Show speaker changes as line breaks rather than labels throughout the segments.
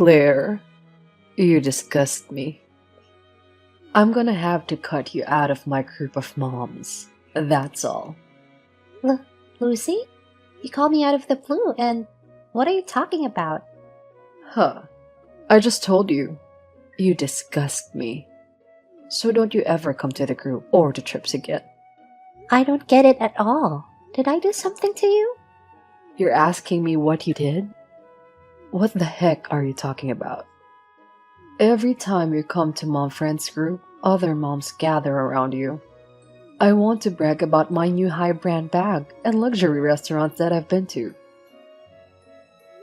Claire, you disgust me. I'm gonna have to cut you out of my group of moms. That's all.
Lucy? You called me out of the blue, and what are you talking about?
Huh. I just told you. You disgust me. So don't you ever come to the group or to trips again.
I don't get it at all. Did I do something to you?
You're asking me what you did? What the heck are you talking about? Every time you come to Mom Friends group, other moms gather around you. I want to brag about my new high brand bag and luxury restaurants that I've been to.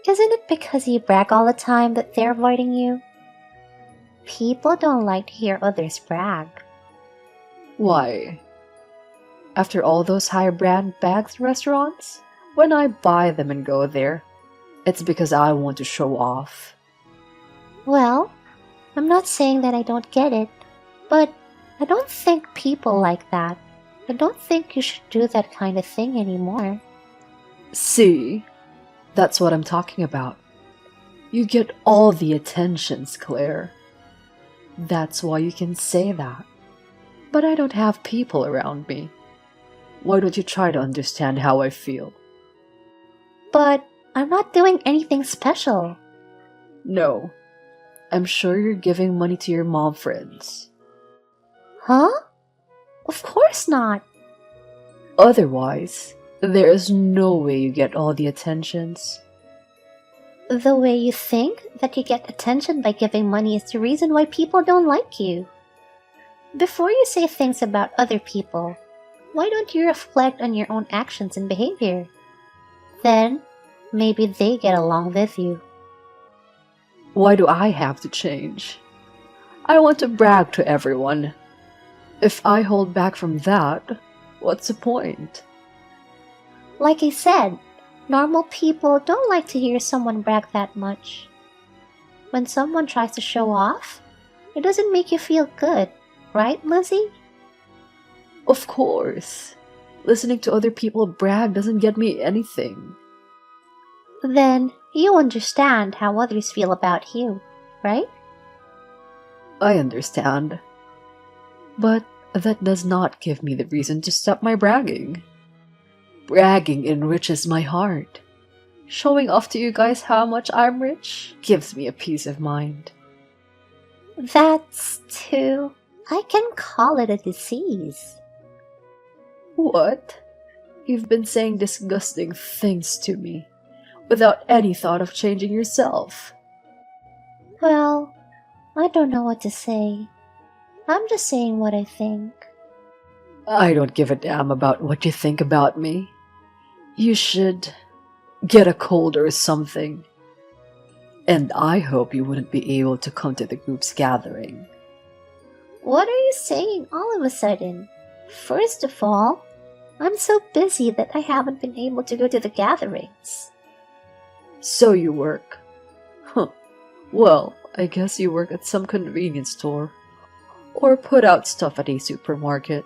Isn't it because you brag all the time that they're avoiding you? People don't like to hear others brag.
Why? After all those high brand bags and restaurants, when I buy them and go there, it's because I want to show off.
Well, I'm not saying that I don't get it, but I don't think people like that. I don't think you should do that kind of thing anymore.
See? That's what I'm talking about. You get all the attentions, Claire. That's why you can say that. But I don't have people around me. Why don't you try to understand how I feel?
But I'm not doing anything special.
No. I'm sure you're giving money to your mom friends.
Huh? Of course not.
Otherwise, there is no way you get all the attentions.
The way you think that you get attention by giving money is the reason why people don't like you. Before you say things about other people, why don't you reflect on your own actions and behavior? Then, maybe they get along with you.
Why do I have to change? I want to brag to everyone. If I hold back from that, what's the point?
Like I said, normal people don't like to hear someone brag that much. When someone tries to show off, it doesn't make you feel good, right, Lizzie?
Of course. Listening to other people brag doesn't get me anything.
Then you understand how others feel about you, right?
I understand. But that does not give me the reason to stop my bragging. Bragging enriches my heart. Showing off to you guys how much I'm rich gives me a peace of mind.
That's too... I can call it a disease.
What? You've been saying disgusting things to me, without any thought of changing yourself.
Well, I don't know what to say. I'm just saying what I think.
I don't give a damn about what you think about me. You should get a cold or something. And I hope you wouldn't be able to come to the group's gathering.
What are you saying all of a sudden? First of all, I'm so busy that I haven't been able to go to the gatherings.
So you work. Huh. Well, I guess you work at some convenience store. Or put out stuff at a supermarket.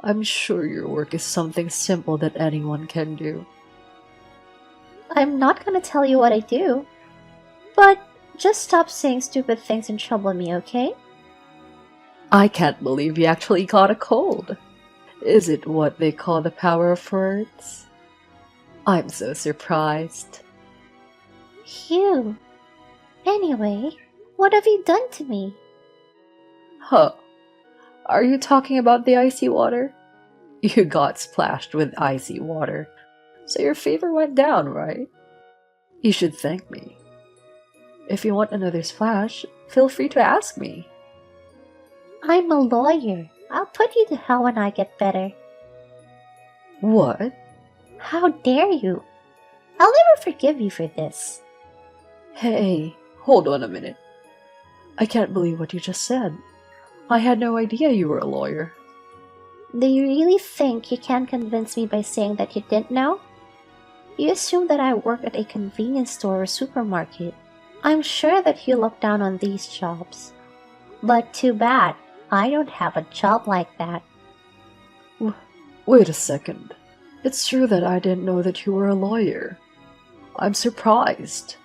I'm sure your work is something simple that anyone can do.
I'm not gonna tell you what I do. But just stop saying stupid things and trouble me, okay?
I can't believe you actually caught a cold. Is it what they call the power of words? I'm so surprised.
Phew. Anyway, what have you done to me?
Huh. Are you talking about the icy water? You got splashed with icy water, so your fever went down, right? You should thank me. If you want another splash, feel free to ask me.
I'm a lawyer. I'll put you to hell when I get better.
What?
How dare you? I'll never forgive you for this.
Hey, hold on a minute. I can't believe what you just said. I had no idea you were a lawyer.
Do you really think you can convince me by saying that you didn't know? You assume that I work at a convenience store or supermarket. I'm sure that you look down on these jobs. But too bad, I don't have a job like that.
Wait a second. It's true that I didn't know that you were a lawyer. I'm surprised.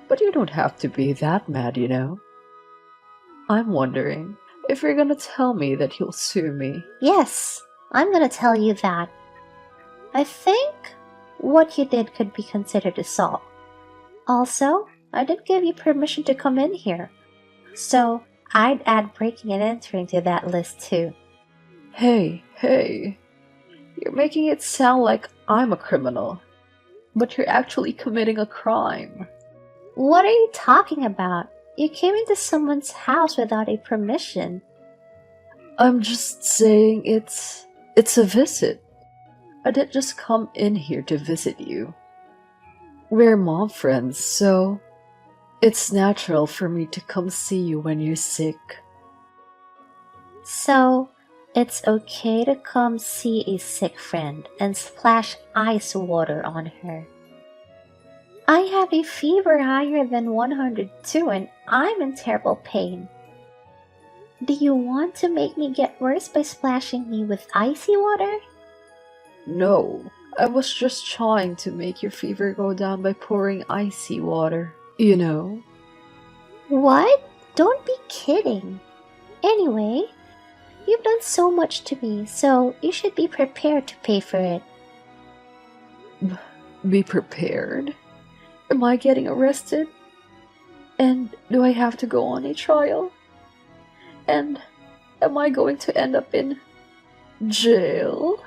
But you don't have to be that mad, you know. I'm wondering if you're gonna tell me that you'll sue me.
Yes, I'm gonna tell you that. I think what you did could be considered assault. Also, I did give you permission to come in here, so I'd add breaking and entering to that list too.
Hey, you're making it sound like I'm a criminal, but you're actually committing a crime.
What are you talking about? You came into someone's house without a permission.
I'm just saying it's a visit. I didn't just come in here to visit you. We're mom friends, so it's natural for me to come see you when you're sick.
So, it's okay to come see a sick friend and splash ice water on her. I have a fever higher than 102 and I'm in terrible pain. Do you want to make me get worse by splashing me with icy water?
No, I was just trying to make your fever go down by pouring icy water, you know?
What? Don't be kidding. Anyway, you've done so much to me, so you should be prepared to pay for it.
Be prepared? Am I getting arrested? And do I have to go on a trial? And am I going to end up in jail?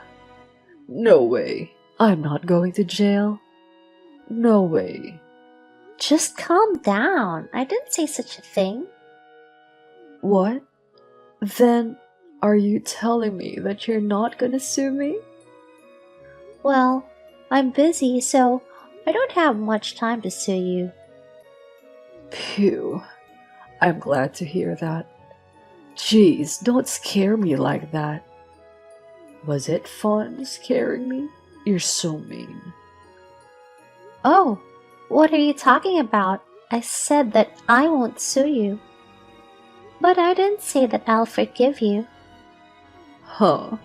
No way. I'm not going to jail. No way.
Just calm down. I didn't say such a thing.
What? Then are you telling me that you're not gonna sue me?
Well, I'm busy, so I don't have much time to sue you.
Phew. I'm glad to hear that. Jeez, don't scare me like that. Was it fun scaring me? You're so mean.
Oh, what are you talking about? I said that I won't sue you. But I didn't say that I'll forgive you.
Huh.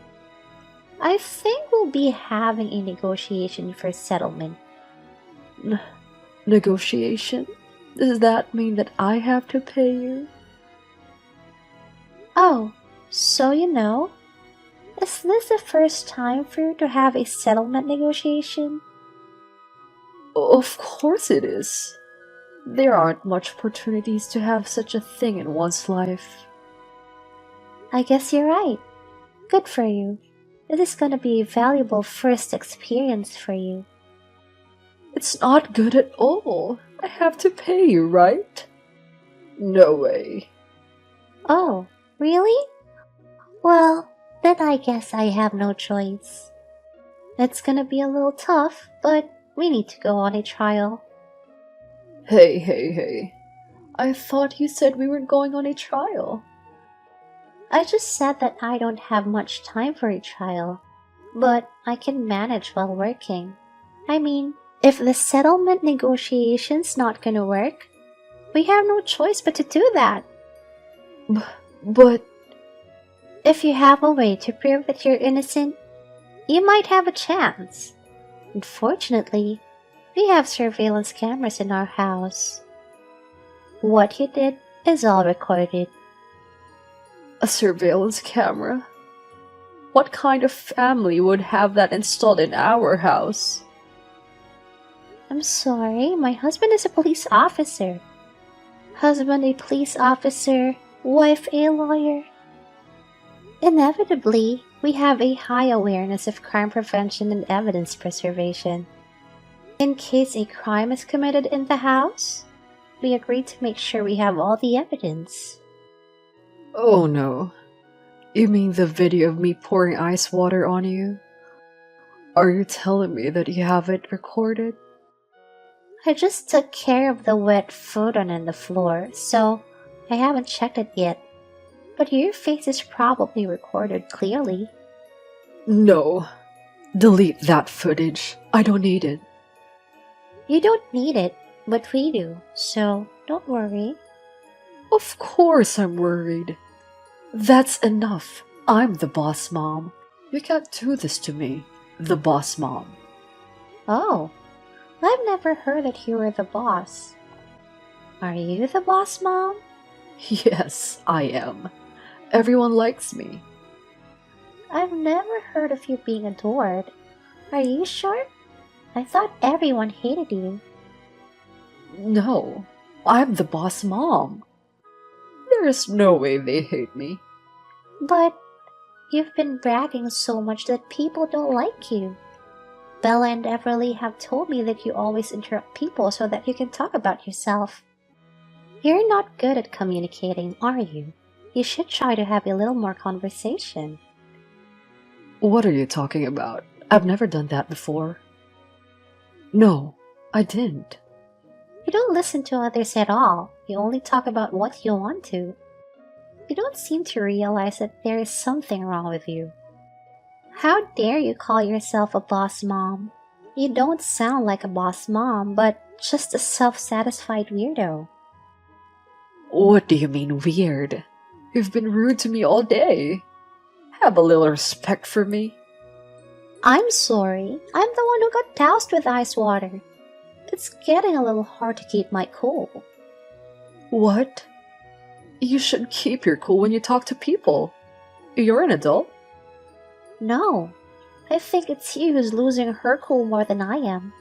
I think we'll be having a negotiation for settlement.
Negotiation? Does that mean that I have to pay you?
Oh, so you know? Is this the first time for you to have a settlement negotiation?
Of course it is. There aren't much opportunities to have such a thing in one's life.
I guess you're right. Good for you. It is gonna be a valuable first experience for you.
It's not good at all. I have to pay you, right? No way.
Oh, really? Well, then I guess I have no choice. It's gonna be a little tough, but we need to go on a trial.
Hey. I thought you said we weren't going on a trial.
I just said that I don't have much time for a trial, but I can manage while working. I mean, if the settlement negotiation's not gonna work, we have no choice but to do that.
But
If you have a way to prove that you're innocent, you might have a chance. Unfortunately, we have surveillance cameras in our house. What you did is all recorded.
a surveillance camera? What kind of family would have that installed in our house?
I'm sorry, my husband is a police officer. Husband a police officer, wife a lawyer. Inevitably, we have a high awareness of crime prevention and evidence preservation. In case a crime is committed in the house, we agreed to make sure we have all the evidence.
Oh no. You mean the video of me pouring ice water on you? Are you telling me that you have it recorded?
I just took care of the wet food on the floor, so I haven't checked it yet. But your face is probably recorded clearly.
No. Delete that footage. I don't need it.
You don't need it, but we do, so don't worry.
Of course I'm worried. That's enough. I'm the boss mom. You can't do this to me, the boss mom.
Oh, I've never heard that you were the boss. Are you the boss mom?
Yes, I am. Everyone likes me.
I've never heard of you being adored. Are you sure? I thought everyone hated you.
No, I'm the boss mom. There is no way they hate me.
But you've been bragging so much that people don't like you. Bella and Everly have told me that you always interrupt people so that you can talk about yourself. You're not good at communicating, are you? You should try to have a little more conversation.
What are you talking about? I've never done that before. No, I didn't.
You don't listen to others at all. You only talk about what you want to. You don't seem to realize that there is something wrong with you. How dare you call yourself a boss mom? You don't sound like a boss mom, but just a self-satisfied weirdo.
What do you mean weird? You've been rude to me all day. Have a little respect for me.
I'm sorry. I'm the one who got doused with ice water. It's getting a little hard to keep my cool.
What? You should keep your cool when you talk to people. You're an adult.
No, I think it's you who's losing her cool more than I am.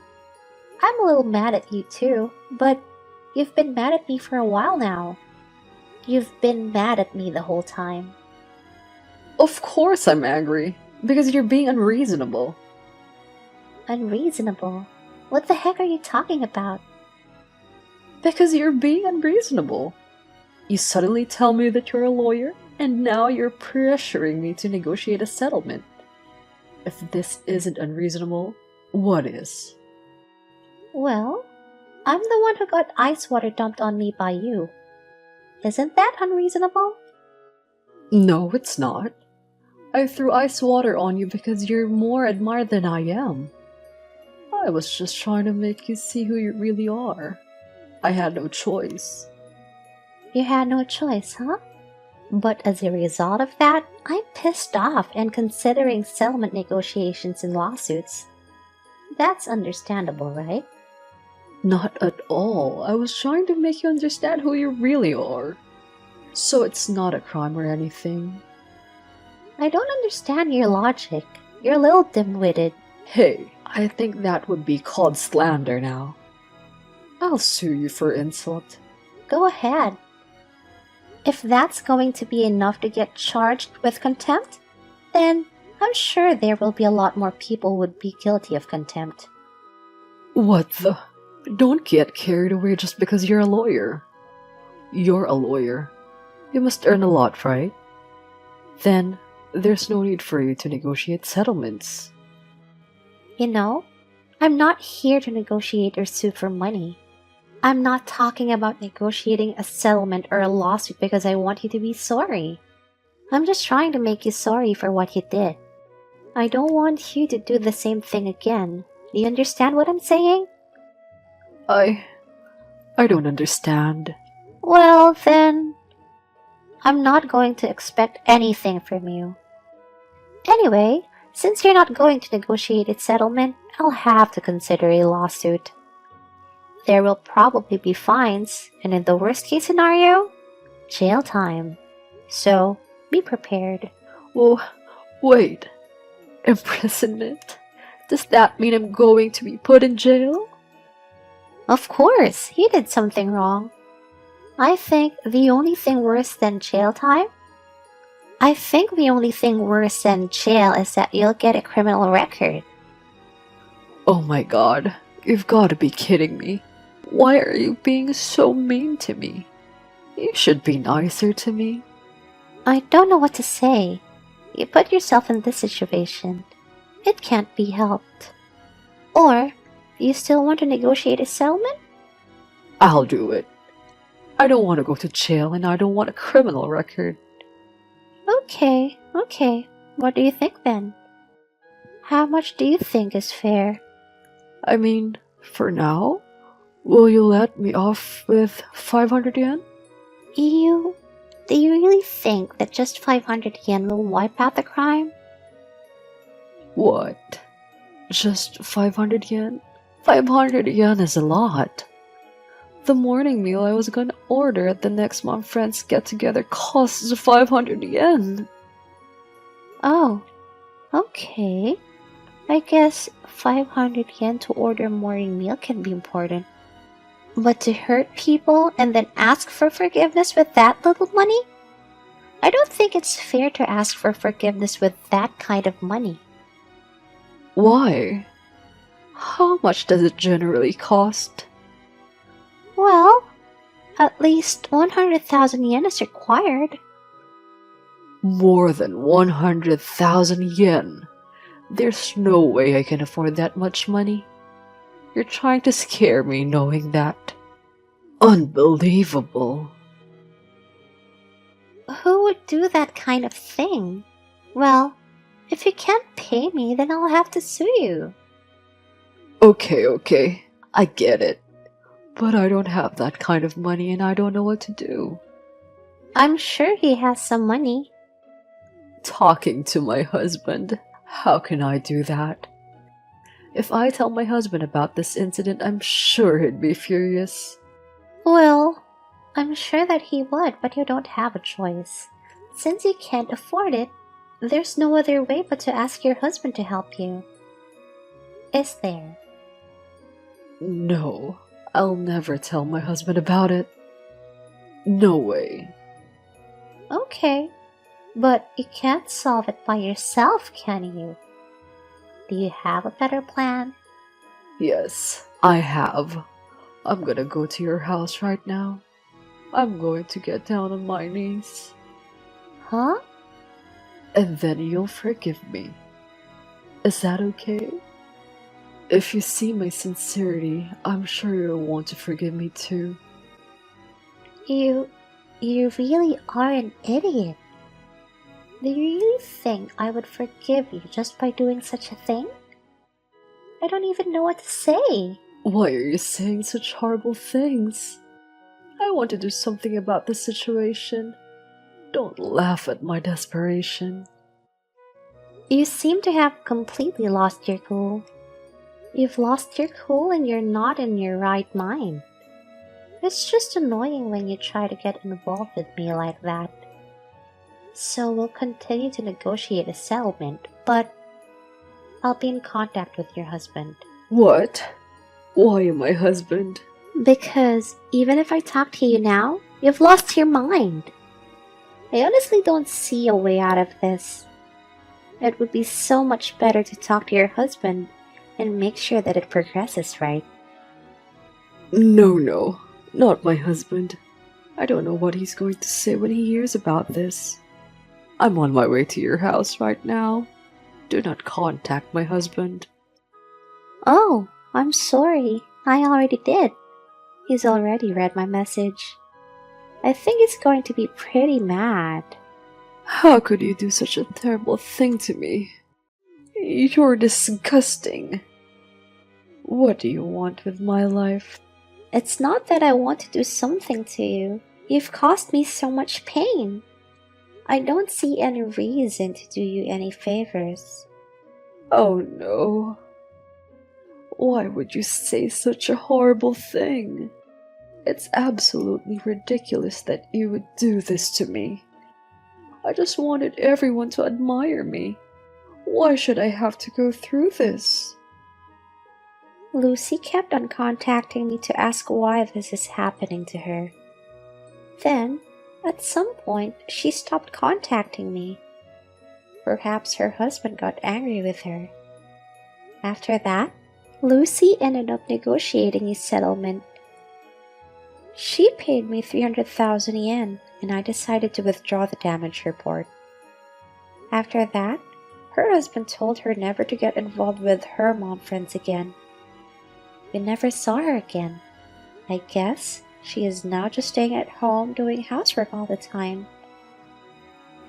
I'm a little mad at you too, but you've been mad at me for a while now. You've been mad at me the whole time.
Of course I'm angry, because you're being unreasonable.
Unreasonable? What the heck are you talking about?
Because you're being unreasonable. You suddenly tell me that you're a lawyer, and now you're pressuring me to negotiate a settlement. If this isn't unreasonable, what is?
Well, I'm the one who got ice water dumped on me by you. Isn't that unreasonable?
No, it's not. I threw ice water on you because you're more admired than I am. I was just trying to make you see who you really are. I had no choice.
You had no choice, huh? But as a result of that, I'm pissed off and considering settlement negotiations and lawsuits. That's understandable, right?
Not at all. I was trying to make you understand who you really are. So it's not a crime or anything.
I don't understand your logic. You're a little dim-witted.
Hey, I think that would be called slander now. I'll sue you for insult.
Go ahead. If that's going to be enough to get charged with contempt, then I'm sure there will be a lot more people who would be guilty of contempt.
What the? Don't get carried away just because you're a lawyer. You're a lawyer. You must earn a lot, right? Then, there's no need for you to negotiate settlements.
You know, I'm not here to negotiate or sue for money. I'm not talking about negotiating a settlement or a lawsuit because I want you to be sorry. I'm just trying to make you sorry for what you did. I don't want you to do the same thing again. Do you understand what I'm saying?
I don't understand.
Well, then, I'm not going to expect anything from you. Anyway, since you're not going to negotiate a settlement, I'll have to consider a lawsuit. There will probably be fines, and in the worst case scenario, jail time. So, be prepared.
Oh, wait. Imprisonment? Does that mean I'm going to be put in jail?
Of course, you did something wrong. I think the only thing worse than jail is that you'll get a criminal record.
Oh my god, you've got to be kidding me. Why are you being so mean to me? You should be nicer to me.
I don't know what to say. You put yourself in this situation. It can't be helped. Or, you still want to negotiate a settlement?
I'll do it. I don't want to go to jail and I don't want a criminal record.
Okay. What do you think then? How much do you think is fair?
I mean, for now, will you let me off with 500 yen?
Do you really think that just 500 yen will wipe out the crime?
What? Just 500 yen? 500 yen is a lot. The morning meal I was gonna order at the next Mom Friends get-together costs 500 yen.
Oh, okay. I guess 500 yen to order a morning meal can be important. But to hurt people and then ask for forgiveness with that little money? I don't think it's fair to ask for forgiveness with that kind of money.
Why? How much does it generally cost?
Well, at least 100,000 yen is required.
More than 100,000 yen. There's no way I can afford that much money. You're trying to scare me knowing that. Unbelievable.
Who would do that kind of thing? Well, if you can't pay me, then I'll have to sue you.
Okay, I get it. But I don't have that kind of money and I don't know what to do.
I'm sure he has some money.
Talking to my husband. How can I do that? If I tell my husband about this incident, I'm sure he'd be furious.
Well, I'm sure that he would, but you don't have a choice. Since you can't afford it, there's no other way but to ask your husband to help you. Is there?
No, I'll never tell my husband about it. No way.
Okay, but you can't solve it by yourself, can you? Do you have a better plan?
Yes, I have. I'm gonna go to your house right now. I'm going to get down on my knees.
Huh?
And then you'll forgive me. Is that okay? If you see my sincerity, I'm sure you'll want to forgive me too.
You really are an idiot. Do you really think I would forgive you just by doing such a thing? I don't even know what to say.
Why are you saying such horrible things? I want to do something about the situation. Don't laugh at my desperation.
You seem to have completely lost your cool. You've lost your cool and you're not in your right mind. It's just annoying when you try to get involved with me like that. So we'll continue to negotiate a settlement, but I'll be in contact with your husband.
What? Why my husband?
Because even if I talk to you now, you've lost your mind. I honestly don't see a way out of this. It would be so much better to talk to your husband and make sure that it progresses right.
No, not my husband. I don't know what he's going to say when he hears about this. I'm on my way to your house right now. Do not contact my husband.
Oh, I'm sorry. I already did. He's already read my message. I think he's going to be pretty mad.
How could you do such a terrible thing to me? You're disgusting. What do you want with my life?
It's not that I want to do something to you. You've caused me so much pain. I don't see any reason to do you any favors.
Oh no. Why would you say such a horrible thing? It's absolutely ridiculous that you would do this to me. I just wanted everyone to admire me. Why should I have to go through this?
Lucy kept on contacting me to ask why this is happening to her. Then, at some point, she stopped contacting me. Perhaps her husband got angry with her. After that, Lucy ended up negotiating a settlement. She paid me 300,000 yen, and I decided to withdraw the damage report. After that, her husband told her never to get involved with her mom friends again. We never saw her again. I guess she is now just staying at home doing housework all the time.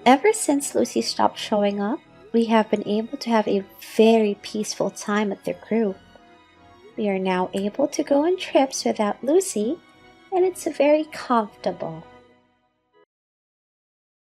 Ever since Lucy stopped showing up, we have been able to have a very peaceful time at the group. We are now able to go on trips without Lucy, and it's very comfortable.